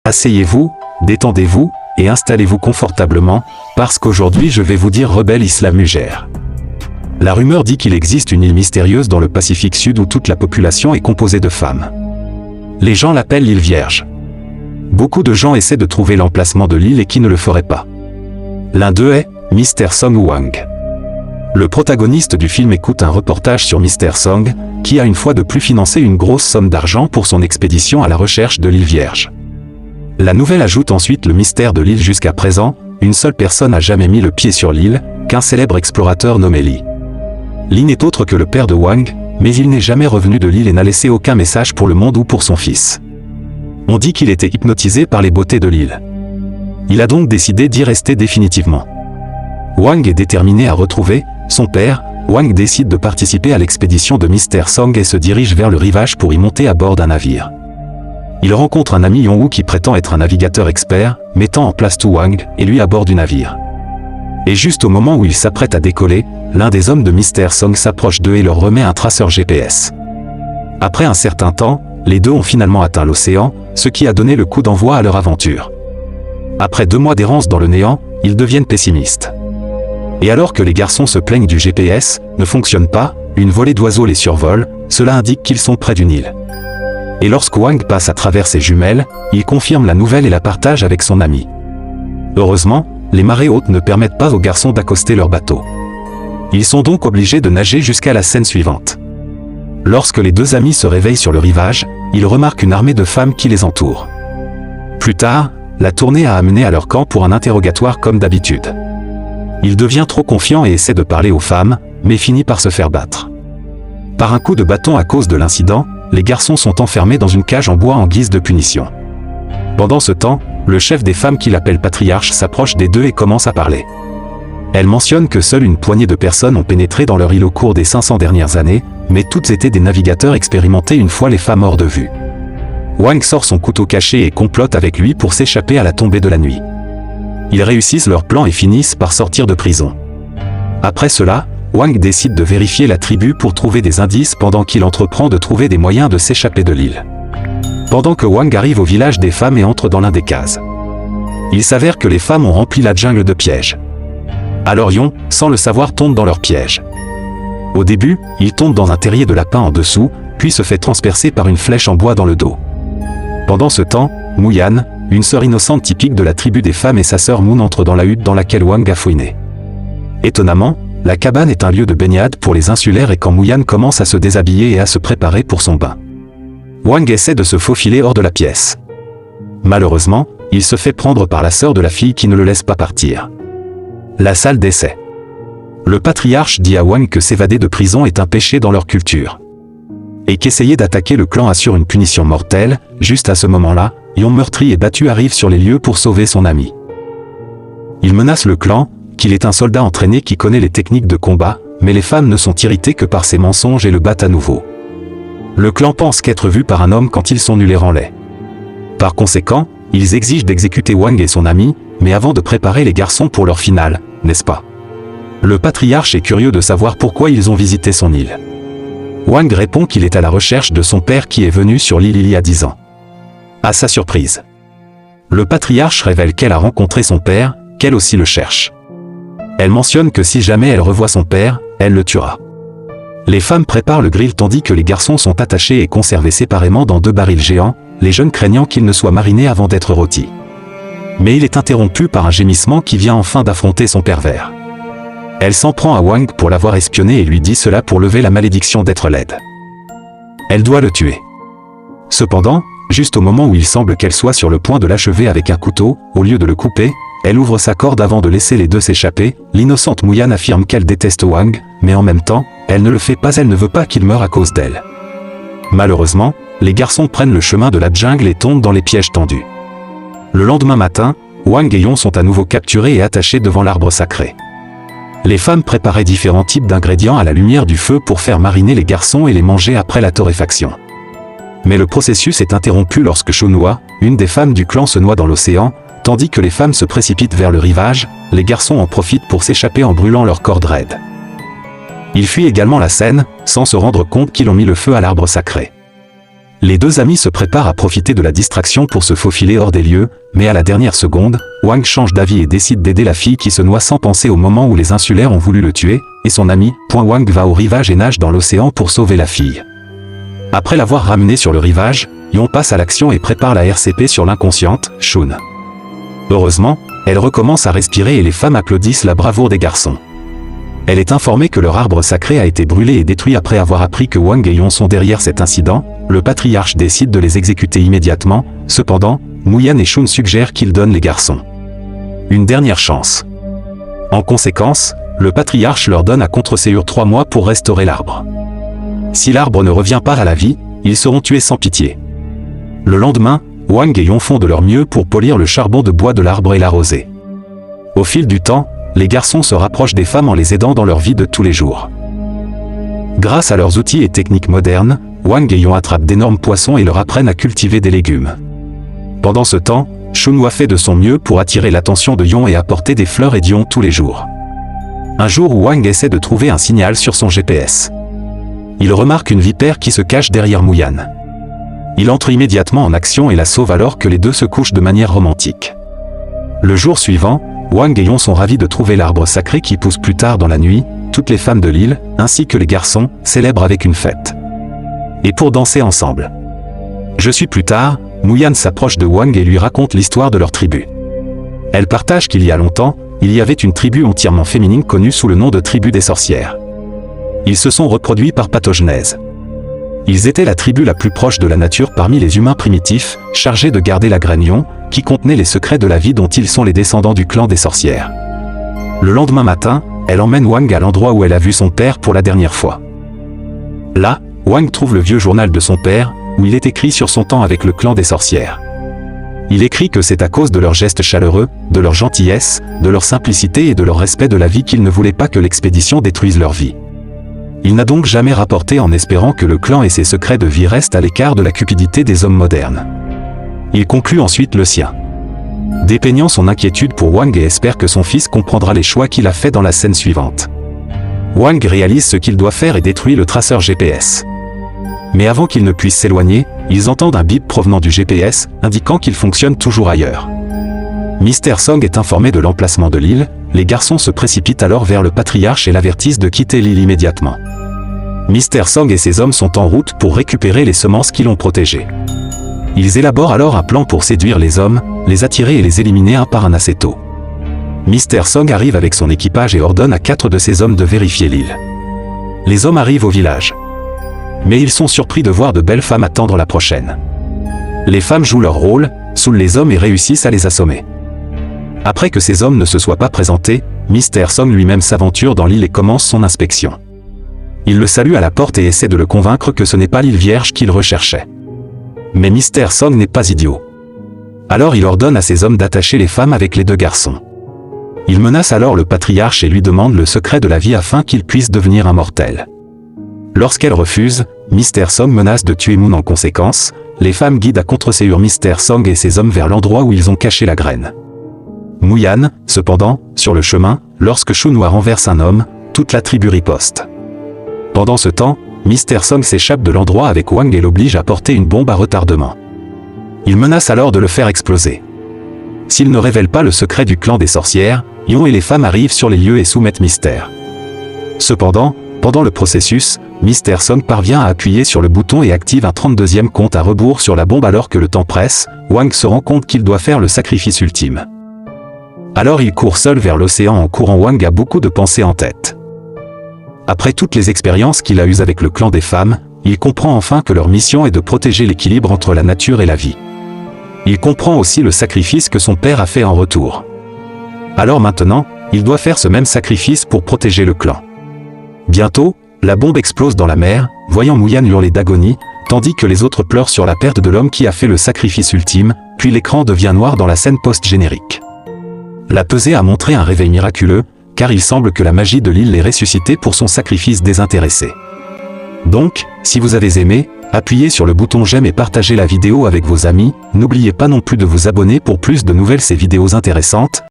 Asseyez-vous, détendez-vous, et installez-vous confortablement, parce qu'aujourd'hui je vais vous dire Rebel Isla Mujer. La rumeur dit qu'il existe une île mystérieuse dans le Pacifique Sud où toute la population est composée de femmes. Les gens l'appellent l'île Vierge. Beaucoup de gens essaient de trouver l'emplacement de l'île et qui ne le ferait pas. L'un d'eux est Mr. Song Wang. Le protagoniste du film écoute un reportage sur Mr. Song, qui a une fois de plus financé une grosse somme d'argent pour son expédition à la recherche de l'île Vierge. La nouvelle ajoute ensuite le mystère de l'île. Jusqu'à présent, une seule personne n'a jamais mis le pied sur l'île, qu'un célèbre explorateur nommé Lee. Lee n'est autre que le père de Wang, mais il n'est jamais revenu de l'île et n'a laissé aucun message pour le monde ou pour son fils. On dit qu'il était hypnotisé par les beautés de l'île. Il a donc décidé d'y rester définitivement. Wang est déterminé à retrouver son père. Wang décide de participer à l'expédition de Mr. Song et se dirige vers le rivage pour y monter à bord d'un navire. Il rencontre un ami Yongwoo qui prétend être un navigateur expert, mettant en place tout Wang et lui à bord du navire. Et juste au moment où il s'apprête à décoller, l'un des hommes de Mr. Song s'approche d'eux et leur remet un traceur GPS. Après un certain temps, les deux ont finalement atteint l'océan, ce qui a donné le coup d'envoi à leur aventure. Après 2 mois d'errance dans le néant, ils deviennent pessimistes. Et alors que les garçons se plaignent du GPS, ne fonctionne pas, une volée d'oiseaux les survole, cela indique qu'ils sont près d'une île. Et lorsque Wang passe à travers ses jumelles, il confirme la nouvelle et la partage avec son ami. Heureusement, les marées hautes ne permettent pas aux garçons d'accoster leur bateau. Ils sont donc obligés de nager jusqu'à la scène suivante. Lorsque les deux amis se réveillent sur le rivage, ils remarquent une armée de femmes qui les entoure. Plus tard, la tournée a amené à leur camp pour un interrogatoire comme d'habitude. Il devient trop confiant et essaie de parler aux femmes, mais finit par se faire battre. Par un coup de bâton à cause de l'incident, les garçons sont enfermés dans une cage en bois en guise de punition. Pendant ce temps, le chef des femmes qu'il appelle patriarche s'approche des deux et commence à parler. Elle mentionne que seule une poignée de personnes ont pénétré dans leur île au cours des 500 dernières années, mais toutes étaient des navigateurs expérimentés une fois les femmes hors de vue. Wang sort son couteau caché et complote avec lui pour s'échapper à la tombée de la nuit. Ils réussissent leur plan et finissent par sortir de prison. Après cela, Wang décide de vérifier la tribu pour trouver des indices pendant qu'il entreprend de trouver des moyens de s'échapper de l'île. Pendant que Wang arrive au village des femmes et entre dans l'un des cases. Il s'avère que les femmes ont rempli la jungle de pièges. Alors Yon, sans le savoir, tombe dans leur piège. Au début, il tombe dans un terrier de lapin en dessous, puis se fait transpercer par une flèche en bois dans le dos. Pendant ce temps, Muyan, une sœur innocente typique de la tribu des femmes, et sa sœur Moon entrent dans la hutte dans laquelle Wang a fouiné. Étonnamment, la cabane est un lieu de baignade pour les insulaires et quand Muyan commence à se déshabiller et à se préparer pour son bain. Wang essaie de se faufiler hors de la pièce. Malheureusement, il se fait prendre par la sœur de la fille qui ne le laisse pas partir. La salle d'essai. Le patriarche dit à Wang que s'évader de prison est un péché dans leur culture. Et qu'essayer d'attaquer le clan assure une punition mortelle. Juste à ce moment-là, Yon meurtri et battu arrive sur les lieux pour sauver son ami. Il menace le clan, qu'il est un soldat entraîné qui connaît les techniques de combat, mais les femmes ne sont irritées que par ses mensonges et le battent à nouveau. Le clan pense qu'être vu par un homme quand ils sont nuls les rend laids. Par conséquent, ils exigent d'exécuter Wang et son ami, mais avant de préparer les garçons pour leur finale, n'est-ce pas? Le patriarche est curieux de savoir pourquoi ils ont visité son île. Wang répond qu'il est à la recherche de son père qui est venu sur l'île il y a 10 ans. À sa surprise, le patriarche révèle qu'elle a rencontré son père, qu'elle aussi le cherche. Elle mentionne que si jamais elle revoit son père, elle le tuera. Les femmes préparent le grill tandis que les garçons sont attachés et conservés séparément dans 2 barils géants, les jeunes craignant qu'ils ne soient marinés avant d'être rôtis. Mais il est interrompu par un gémissement qui vient enfin d'affronter son pervers. Elle s'en prend à Wang pour l'avoir espionné et lui dit cela pour lever la malédiction d'être laide. Elle doit le tuer. Cependant, juste au moment où il semble qu'elle soit sur le point de l'achever avec un couteau, au lieu de le couper, elle ouvre sa corde avant de laisser les deux s'échapper. L'innocente Muyan affirme qu'elle déteste Wang, mais en même temps, elle ne le fait pas, elle ne veut pas qu'il meure à cause d'elle. Malheureusement, les garçons prennent le chemin de la jungle et tombent dans les pièges tendus. Le lendemain matin, Wang et Yon sont à nouveau capturés et attachés devant l'arbre sacré. Les femmes préparaient différents types d'ingrédients à la lumière du feu pour faire mariner les garçons et les manger après la torréfaction. Mais le processus est interrompu lorsque Shonhua, une des femmes du clan, se noie dans l'océan, tandis que les femmes se précipitent vers le rivage. Les garçons en profitent pour s'échapper en brûlant leurs cordes raides. Ils fuient également la scène, sans se rendre compte qu'ils ont mis le feu à l'arbre sacré. Les deux amis se préparent à profiter de la distraction pour se faufiler hors des lieux, mais à la dernière seconde, Wang change d'avis et décide d'aider la fille qui se noie sans penser au moment où les insulaires ont voulu le tuer, et son ami, Wang va au rivage et nage dans l'océan pour sauver la fille. Après l'avoir ramenée sur le rivage, Yon passe à l'action et prépare la RCP sur l'inconsciente, Shun. Heureusement, elle recommence à respirer et les femmes applaudissent la bravoure des garçons. Elle est informée que leur arbre sacré a été brûlé et détruit après avoir appris que Wang et Yon sont derrière cet incident. Le patriarche décide de les exécuter immédiatement, cependant, Muyan et Shun suggèrent qu'ils donnent les garçons une dernière chance. En conséquence, le patriarche leur donne à contre-séure 3 mois pour restaurer l'arbre. Si l'arbre ne revient pas à la vie, ils seront tués sans pitié. Le lendemain, Wang et Yon font de leur mieux pour polir le charbon de bois de l'arbre et l'arroser. Au fil du temps, les garçons se rapprochent des femmes en les aidant dans leur vie de tous les jours. Grâce à leurs outils et techniques modernes, Wang et Yon attrapent d'énormes poissons et leur apprennent à cultiver des légumes. Pendant ce temps, Shunhua fait de son mieux pour attirer l'attention de Yon et apporter des fleurs et d'ions tous les jours. Un jour, Wang essaie de trouver un signal sur son GPS. Il remarque une vipère qui se cache derrière Muyan. Il entre immédiatement en action et la sauve alors que les deux se couchent de manière romantique. Le jour suivant, Wang et Yon sont ravis de trouver l'arbre sacré qui pousse plus tard dans la nuit. Toutes les femmes de l'île, ainsi que les garçons, célèbrent avec une fête. Et pour danser ensemble. Plus tard, Muyan s'approche de Wang et lui raconte l'histoire de leur tribu. Elle partage qu'il y a longtemps, il y avait une tribu entièrement féminine connue sous le nom de tribu des sorcières. Ils se sont reproduits par pathogenèse. Ils étaient la tribu la plus proche de la nature parmi les humains primitifs, chargés de garder la graine Yon, qui contenait les secrets de la vie dont ils sont les descendants du clan des sorcières. Le lendemain matin, elle emmène Wang à l'endroit où elle a vu son père pour la dernière fois. Là, Wang trouve le vieux journal de son père, où il est écrit sur son temps avec le clan des sorcières. Il écrit que c'est à cause de leurs gestes chaleureux, de leur gentillesse, de leur simplicité et de leur respect de la vie qu'il ne voulait pas que l'expédition détruise leur vie. Il n'a donc jamais rapporté en espérant que le clan et ses secrets de vie restent à l'écart de la cupidité des hommes modernes. Il conclut ensuite le sien, dépeignant son inquiétude pour Wang et espère que son fils comprendra les choix qu'il a faits dans la scène suivante. Wang réalise ce qu'il doit faire et détruit le traceur GPS. Mais avant qu'il ne puisse s'éloigner, ils entendent un bip provenant du GPS, indiquant qu'il fonctionne toujours ailleurs. Mr. Song est informé de l'emplacement de l'île, les garçons se précipitent alors vers le patriarche et l'avertissent de quitter l'île immédiatement. Mr. Song et ses hommes sont en route pour récupérer les semences qui l'ont protégé. Ils élaborent alors un plan pour séduire les hommes, les attirer et les éliminer un par un assez tôt. Mr. Song arrive avec son équipage et ordonne à 4 de ses hommes de vérifier l'île. Les hommes arrivent au village. Mais ils sont surpris de voir de belles femmes attendre la prochaine. Les femmes jouent leur rôle, saoulent les hommes et réussissent à les assommer. Après que ces hommes ne se soient pas présentés, Mr. Song lui-même s'aventure dans l'île et commence son inspection. Il le salue à la porte et essaie de le convaincre que ce n'est pas l'île vierge qu'il recherchait. Mais Mr. Song n'est pas idiot. Alors il ordonne à ses hommes d'attacher les femmes avec les 2 garçons. Il menace alors le patriarche et lui demande le secret de la vie afin qu'il puisse devenir immortel. Lorsqu'elle refuse, Mr. Song menace de tuer Moon en conséquence. Les femmes guident à contre-séure Mr. Song et ses hommes vers l'endroit où ils ont caché la graine. Muyan, cependant, sur le chemin, lorsque Shunhua renverse un homme, toute la tribu riposte. Pendant ce temps, Mr. Song s'échappe de l'endroit avec Wang et l'oblige à porter une bombe à retardement. Il menace alors de le faire exploser. S'il ne révèle pas le secret du clan des sorcières, Yon et les femmes arrivent sur les lieux et soumettent Mr. Cependant, pendant le processus, Mr. Song parvient à appuyer sur le bouton et active un 32e compte à rebours sur la bombe alors que le temps presse. Wang se rend compte qu'il doit faire le sacrifice ultime. Alors il court seul vers l'océan. En courant, Wang a beaucoup de pensées en tête. Après toutes les expériences qu'il a eues avec le clan des femmes, il comprend enfin que leur mission est de protéger l'équilibre entre la nature et la vie. Il comprend aussi le sacrifice que son père a fait en retour. Alors maintenant, il doit faire ce même sacrifice pour protéger le clan. Bientôt, la bombe explose dans la mer, voyant Muyan hurler d'agonie, tandis que les autres pleurent sur la perte de l'homme qui a fait le sacrifice ultime, puis l'écran devient noir dans la scène post-générique. La pesée a montré un réveil miraculeux, car il semble que la magie de l'île l'ait ressuscité pour son sacrifice désintéressé. Donc, si vous avez aimé, appuyez sur le bouton j'aime et partagez la vidéo avec vos amis. N'oubliez pas non plus de vous abonner pour plus de nouvelles et vidéos intéressantes.